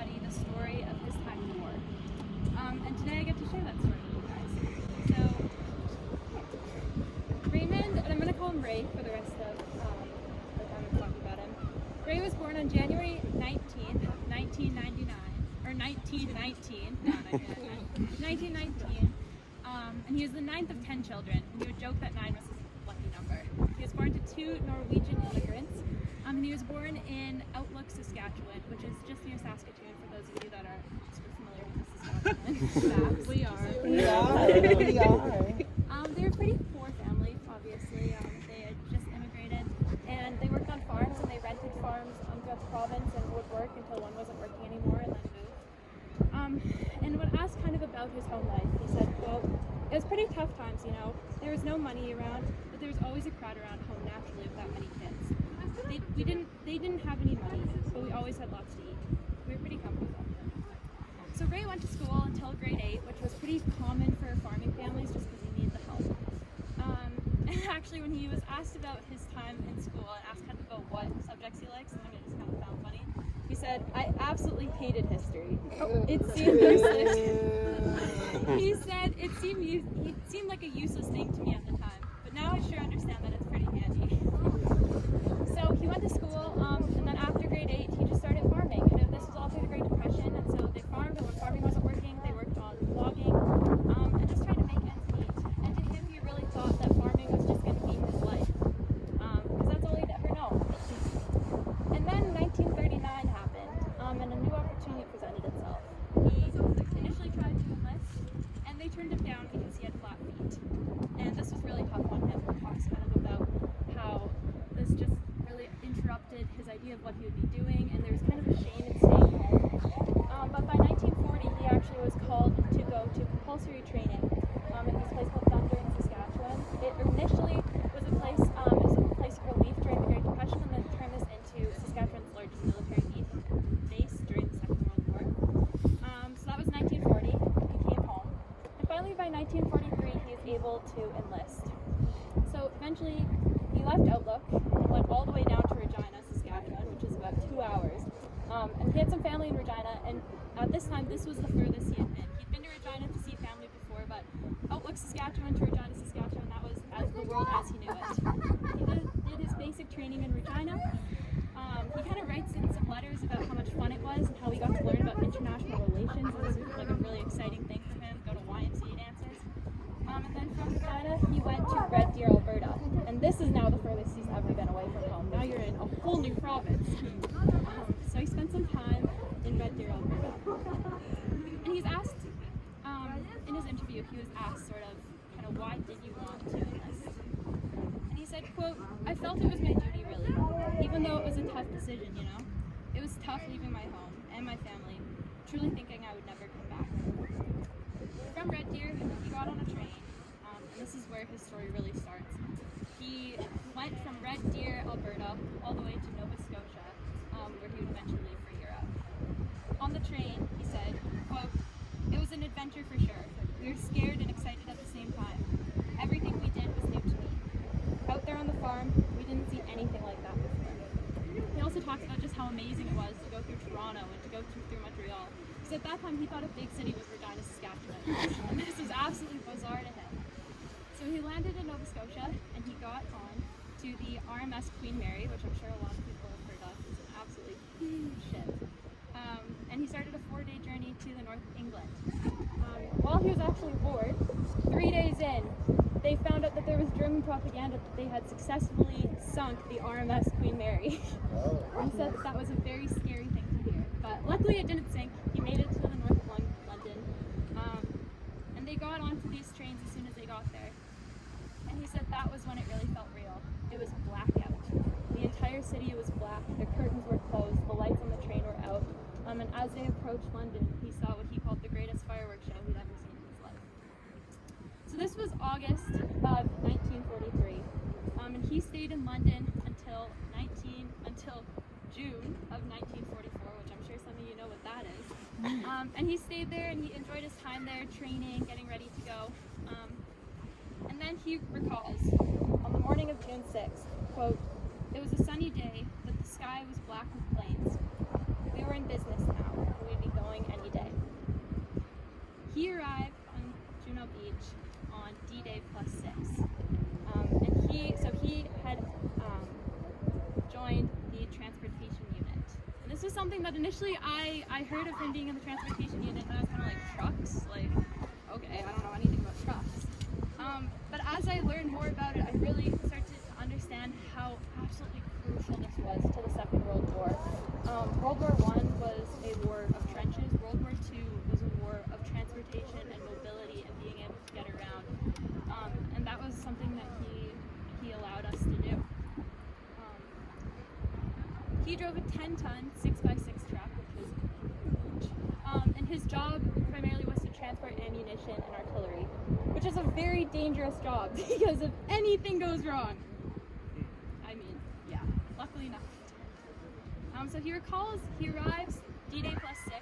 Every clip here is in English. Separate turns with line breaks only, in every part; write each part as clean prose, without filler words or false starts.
everybody the story of his time in the war. And today I get to share that story with you guys. So, Raymond, and I'm going to call him Ray for the rest of the time I'm talking about him. Ray was born on January 19th, 1999, or 1919, no, 1919, and he was the 9th of 10 children, and he would joke that 9 was his lucky number. He was born to 2 Norwegian immigrants, and he was born in Outlook, Saskatchewan, which is just near Saskatoon, for those of you that are super familiar with Saskatchewan. We are. They're a pretty poor family, obviously. They had just immigrated, and they worked on farms, and they rented farms throughout the province and would work until one wasn't working anymore and then moved. And when asked kind of about his home life, he said, well, it was pretty tough times, you know. There was no money around, but there was always a crowd around home naturally with that many kids. They didn't have any money, but we always had lots to eat. We were pretty comfortable. So Ray went to school until grade 8, which was pretty common for farming families just because he needed the help. And actually, when he was asked about his time in school and asked kind of about what subjects he likes, something I just kind of found funny, he said, I absolutely hated history. It seemed useless. He said it seemed like a useless thing to me at the time, but now I sure understand that it's pretty handy. So he went to school, and then after grade 8, he just started farming. And this was all through the Great Depression, and so they farmed, and when farming wasn't working, they worked on logging, and just trying to make ends meet. And to him, he really thought that farming was just going to be his life, because that's all he'd ever known. And then 1939 happened, and a new opportunity presented itself. He initially tried to enlist, and they turned him down because he had flat feet. And this was really tough on him. He talks kind of about how this just really interrupted his idea of what he would be doing, and there was kind of a shame in staying home. But by 1940, he actually was called to go to compulsory training in this place called Thunder in Saskatchewan. It initially was a place of relief during the Great Depression, and then turned this into Saskatchewan's largest military base during the Second World War. So that was 1940. He came home, and finally by 1943, he was able to enlist. So eventually, he left Outlook and went all the way down to Regina, Saskatchewan, which is about 2 hours. And he had some family in Regina, and at this time, this was the furthest he had been. He'd been to Regina to see family before, but Outlook, Saskatchewan to Regina, Saskatchewan, that was as the world as he knew it. He did his basic training in Regina. He kind of writes in some letters about how much fun it was and how he got to learn about international relations. And this was like a really exciting thing for him, go to YMCA dances. And then from Regina, he went to Red Deer, Alberta. And this is now the furthest he's ever been away from home. Now you're in a whole new province. So he spent some time in Red Deer, Alberta. And he's asked, in his interview, he was asked sort of, kind of, why did you want to enlist? And he said, quote, I felt it was my duty, really, even though it was a tough decision, you know? It was tough leaving my home and my family, truly thinking I would never come back. From Red Deer, he got on a train, and this is where his story really starts. He went from Red Deer, Alberta, all the way to Nova Scotia, where he would eventually leave for Europe. On the train, he said, quote, it was an adventure for sure. We were scared and excited at the same time. Everything we did was new to me. Out there on the farm, we didn't see anything like that before. He also talks about just how amazing it was to go through Toronto and to go through Montreal. Because at that time, he thought a big city was Regina, Saskatchewan. And this was absolutely bizarre to him. So he landed in Nova Scotia, and he got on to the RMS Queen Mary, which I'm sure a lot of people have heard of. It's an absolutely huge ship. And he started a 4-day journey to the north of England. While he was actually aboard, 3 days in, they found out that there was German propaganda that they had successfully sunk the RMS Queen Mary. He said that that was a very scary thing to hear. But luckily it didn't sink. He made it to the north of London. And they got onto these trains as soon as they got there. And he said that was when it really felt real. It was blackout. The entire city was black. The curtains were closed. The lights on the train were out. And as they approached London, he saw what he called the greatest fireworks show he'd ever seen in his life. So this was August of 1943. And he stayed in London until June of 1944, which I'm sure some of you know what that is. And he stayed there and he enjoyed his time there, training, getting ready to go. And then he recalls, on the morning of June 6th, quote, it was a sunny day, but the sky was black with planes. we were in business now, and we'd be going any day. He arrived on Juno Beach on D-Day +6. And he had joined the transportation unit. And this was something that initially I heard of him being in the transportation unit, and I was kind of like, trucks? Like, okay, I don't know anything about trucks. But as I learned more about it, I really started to understand how absolutely crucial this was to the Second World War. World War I was a war of trenches. World War II was a war of transportation and mobility and being able to get around. And that was something that he allowed us to do. He drove a 10-ton 6x6 truck, which was huge. And his job primarily was to transport ammunition and artillery, which is a very dangerous job because if anything goes wrong, I mean, yeah, luckily not. So he arrives D-Day +6,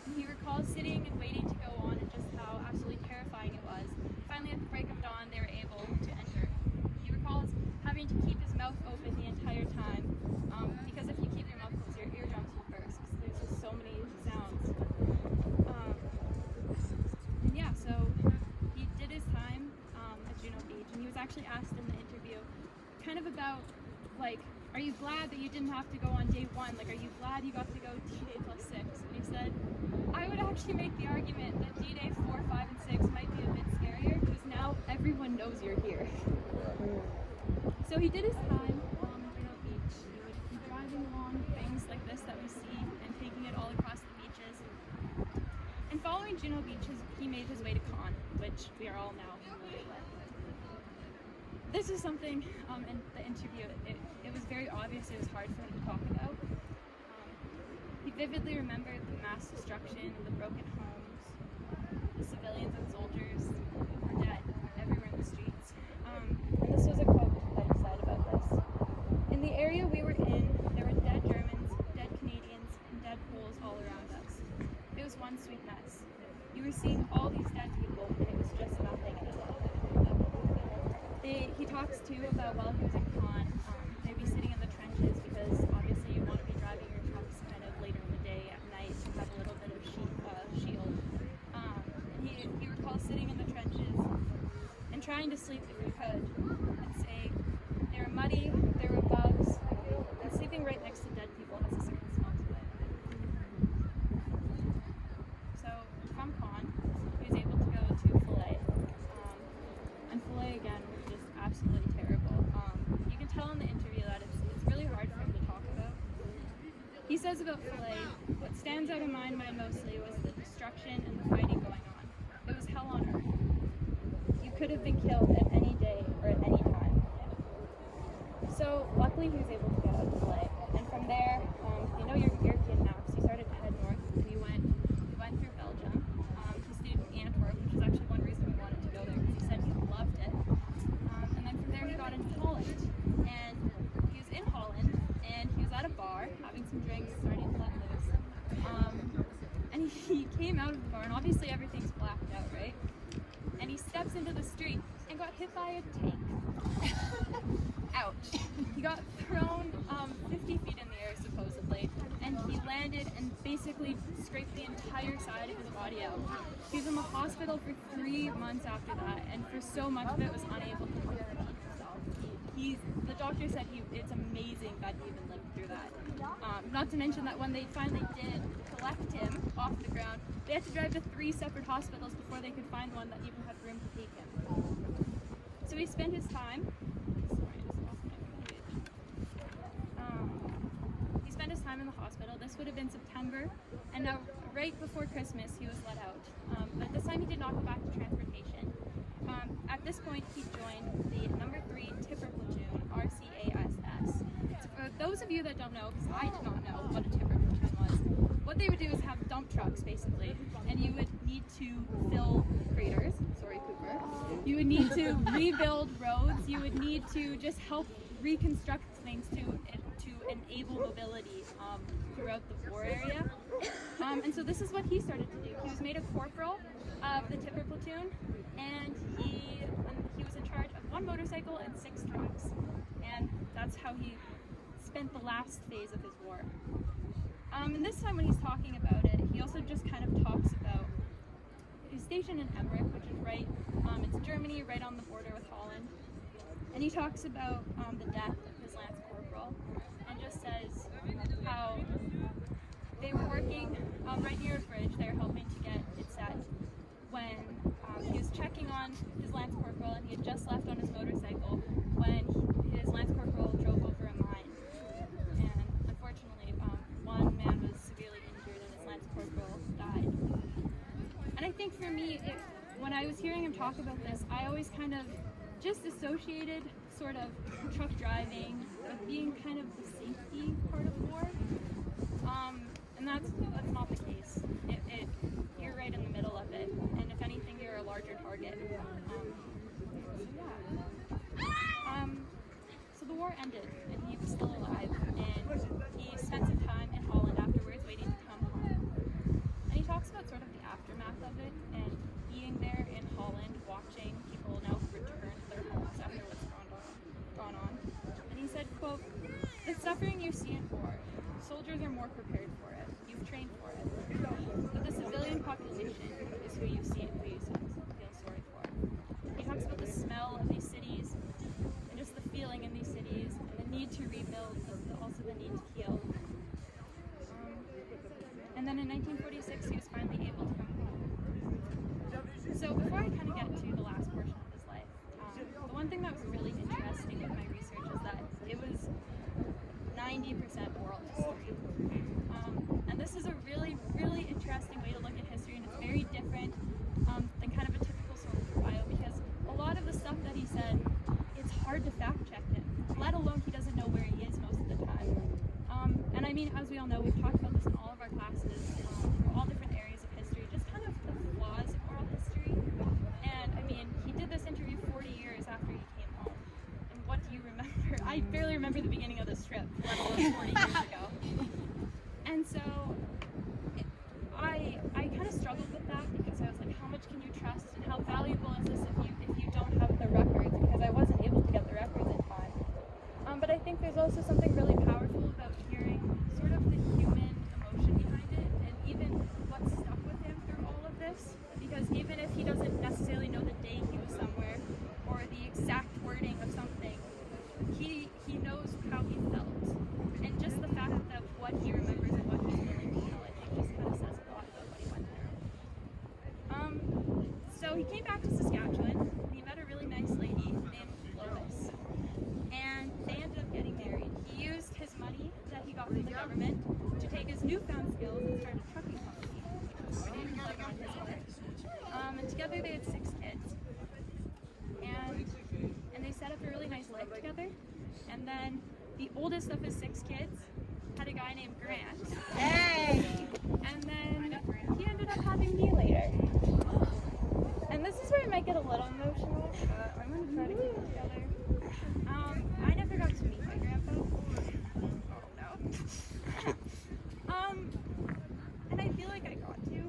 and he recalls sitting and waiting to go on and just how absolutely terrifying it was. Finally, at the break of dawn, they were able to enter. He recalls having to keep his mouth open the entire time, because if you keep your mouth closed, your eardrums will burst, because there's just so many sounds. And yeah, so he did his time at Juno Beach, and he was actually asked in the interview kind of about, like, are you glad that you didn't have to go on day one? Like, are you glad you got to go D-Day +6? And he said, I would actually make the argument that D-Day 4, 5, and 6 might be a bit scarier because now everyone knows you're here. So he did his time on Juno Beach. He would be driving along things like this that we see and taking it all across the beaches. And following Juno Beach, he made his way to Caen, which we are all now familiar with. This is something in the interview, it was very obvious it was hard for him to talk about. He vividly remembered the mass destruction and the broken homes, the civilians and soldiers were dead everywhere in the streets. And this was a quote that he said about this. In the area we were in, there were dead Germans, dead Canadians, and dead Poles all around us. It was one sweet mess. You were seeing all these dead people, and it was just nothing anymore. He talks too about while he was in Caen, they'd be sitting in the trenches because obviously you want to be driving your trucks kind of later in the day at night to have a little bit of shield. And he recalls sitting in the trenches and trying to sleep if he could and say they were muddy, there were bugs, and sleeping right next to dead people has a certain smell to it. So from Caen, he was able to go to Falaise. And Falaise again was just absolutely terrible. You can tell in the interview that it's really hard for him to talk about. He says about Falaise, what stands out in my mind mostly was the destruction and the fighting going on. It was hell on earth. You could have been killed at any day or at any time. So luckily he was able to get out of Falaise. And from there, you know you're European now, so he started to head north and he went through Belgium. He stayed in Antwerp, which is actually one reason we wanted to go there because he said he loved it. And then from there he got into Holland. And he was in Holland and he was at a bar having some drinks, starting to let loose. And he came out of the bar and obviously everything's blacked out, right? And he steps into the street and got hit by a tank. Ouch. He got thrown 50 feet in the air supposedly, and he landed and basically scraped the entire side of his body out. He was in the hospital for 3 months after that, and for so much of it was unable to feed himself. The doctor said it's amazing that he even lived through that. Not to mention that when they finally did collect him off the ground, they had to drive to 3 separate hospitals before they could find one that even had room to take him. So he spent his time. He spent his time in the hospital. This would have been September, and now right before Christmas he was let out. But this time he did not go back to transportation. At this point he joined the number 3 Tipper Platoon, RCASS. So for those of you that don't know, because I did not know what a Tipper Platoon was, what they would do is have dump trucks basically, and you would need to fill craters, sorry Cooper, you would need to rebuild roads, you would need to just help reconstruct things to enable mobility throughout the war area. And so this is what he started to do. He was made a corporal of the Tipper Platoon, and he was in charge of 1 motorcycle and 6 trucks. And that's how he spent the last phase of his war. And this time when he's talking about it, he also just kind of talks about, he's stationed in Emmerich, which is right, it's Germany, right on the border with Holland. And he talks about the death of his lance corporal, and just says how they were working right near a bridge. They were helping to get it set when he was checking on his lance corporal, and he had just left on his motorcycle when his lance corporal drove over a mine. And unfortunately, one man was severely injured and his lance corporal died. And I think for me, when I was hearing him talk about this, I always kind of just associated sort of truck driving with being kind of the safety part of war. And that's not the case. You're right in the middle of it, and if anything, you're a larger target. So the war ended, and he was still alive, and he spent some time in Holland afterwards, waiting to come home. And he talks about sort of the aftermath of it, and being there in Holland, watching people now return to their homes after what's gone on. And he said, quote, "The suffering you see in war, soldiers are more prepared for it. You've trained for it. But the civilian population is who you see and who you feel sorry for." He talks about the smell of these cities, and just the feeling in these cities, and the need to rebuild, but also the need to heal. And then in 1946, he was finally able to come home. So before I kind of get to the last portion of his life, the one thing that was really interesting with my research is that it was 90% oral history. And this is a really, really interesting way to look at history, and it's very different than kind of a typical source of bio, because a lot of the stuff that he said, it's hard to fact check him, let alone he doesn't know where he is most of the time. And I mean, as we all know, we've talked about this in all of our classes, for all different areas of history, just kind of the flaws of oral history. And I mean, he did this interview 40 years after he came home. And what do you remember? I barely remember the beginning of this trip, let alone 40 years ago. And so I kind of struggled with that, because I was like, how much can you trust, and how valuable is this if you don't have the records? Because I wasn't able to get the records in time. But I think there's also something really powerful about hearing sort of the human emotion behind it, and even what stuck with him through all of this. Because even if he doesn't necessarily know the day he was somewhere, or the exact wording of something, he knows how he felt. And just the fact that what he remembers and what he's willing to tell, I think just kind of says a lot about what he went through. So he came back to Saskatchewan, and he met a really nice lady named Lois. And they ended up getting married. He used his money that he got from the government to take his newfound skills and start a trucking company, which was really on his heart. And together they had 6 kids. And they set up a really nice life together. And then the oldest of his 6 kids had a guy named Grant. Hey! And then he ended up having me later. And this is where it might get a little emotional, but I'm going to try to keep it together. I never got to meet my grandpa. Oh no. And I feel like I got to.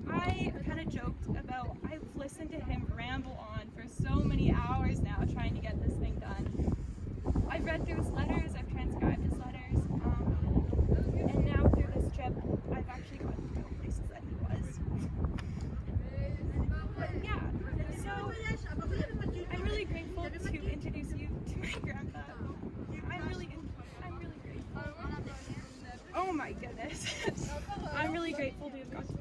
I kind of joked about, I've listened to him ramble on for so many hours now trying to get this thing done. I've read through his letters, I've transcribed his letters, and now through this trip, I've actually gotten to know places that he was. But yeah, so I'm really grateful to introduce you to my grandpa. I'm really grateful. Oh my goodness. I'm really grateful to have got to